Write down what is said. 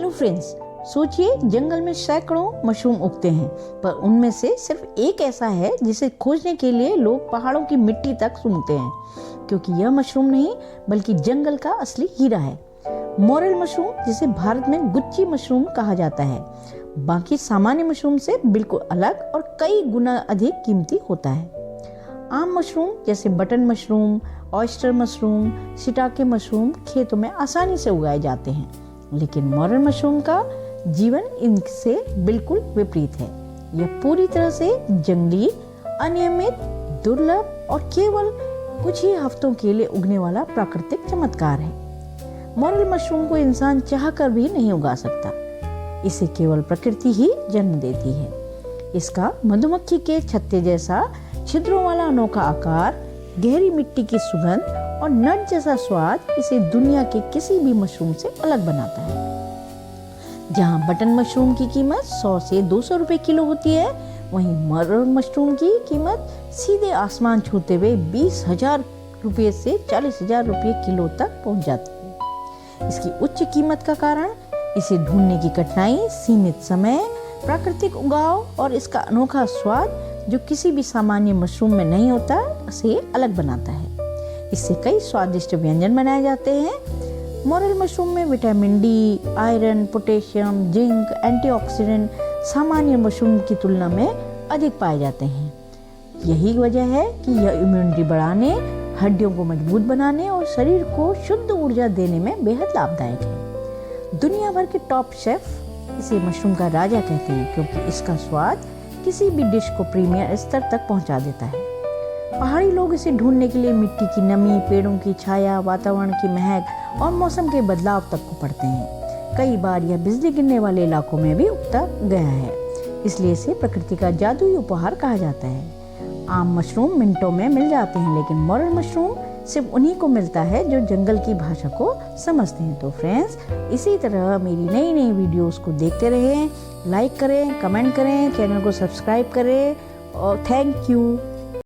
Hello friends, सोचिए जंगल में सैकड़ों मशरूम उगते हैं, पर उनमें से सिर्फ एक ऐसा है जिसे खोजने के लिए लोग पहाड़ों की मिट्टी तक सूंघते हैं, क्योंकि यह मशरूम नहीं बल्कि जंगल का असली हीरा है। मोरल मशरूम, जिसे भारत में गुच्ची मशरूम कहा जाता है, बाकी सामान्य मशरूम से बिल्कुल अलग और कई गुना अधिक कीमती होता है। आम मशरूम जैसे button mushroom, oyster mushroom, shiitake mushroom खेतों में आसानी से उगाए जाते हैं, लेकिन मोरल मशरूम का जीवन इनसे बिल्कुल विपरीत है। यह पूरी तरह से जंगली, अनियमित, दुर्लभ और केवल कुछ ही हफ्तों के लिए उगने वाला प्राकृतिक चमत्कार है। मोरल मशरूम को इंसान चाहकर भी नहीं उगा सकता, इसे केवल प्रकृति ही जन्म देती है। इसका मधुमक्खी के छत्ते जैसा छिद्रों वाला अनोखा आकार, गहरी मिट्टी की सुगंध और नट जैसा स्वाद इसे दुनिया के किसी भी मशरूम से अलग बनाता है। जहाँ बटन मशरूम की कीमत 100 से 200 रुपए किलो होती है, वहीं मोरल मशरूम की कीमत सीधे आसमान छूते हुए 20,000 रुपये से 40,000 रुपये किलो तक पहुँच जाती है। इसकी उच्च कीमत का कारण इसे ढूंढने की कठिनाई, सीमित समय, प्राकृतिक उगाव और इसका अनोखा स्वाद जो किसी भी सामान्य मशरूम में नहीं होता, उसे अलग बनाता है। इससे कई स्वादिष्ट व्यंजन बनाए जाते हैं। मोरल मशरूम में vitamin D, iron, potassium, zinc, antioxidant सामान्य मशरूम की तुलना में अधिक पाए जाते हैं। यही वजह है कि यह इम्यूनिटी बढ़ाने, हड्डियों को मजबूत बनाने और शरीर को शुद्ध ऊर्जा देने में बेहद लाभदायक है। दुनिया भर के टॉप शेफ इसे मशरूम का राजा कहते हैं, क्योंकि इसका स्वाद किसी भी डिश को प्रीमियर स्तर तक पहुंचा देता है। पहाड़ी लोग इसे ढूंढने के लिए मिट्टी की नमी, पेड़ों की छाया, वातावरण की महक और मौसम के बदलाव तक को पढ़ते हैं। कई बार यह बिजली गिरने वाले इलाकों में भी उगता गया है, इसलिए इसे प्रकृति का जादुई उपहार कहा जाता है। आम मशरूम मिनटों में मिल जाते हैं, लेकिन मोरल मशरूम सिर्फ उन्हीं को मिलता है जो जंगल की भाषा को समझते हैं। तो फ्रेंड्स, इसी तरह मेरी नई नई वीडियोस को देखते रहें, लाइक करें, कमेंट करें, चैनल को सब्सक्राइब करें और थैंक यू।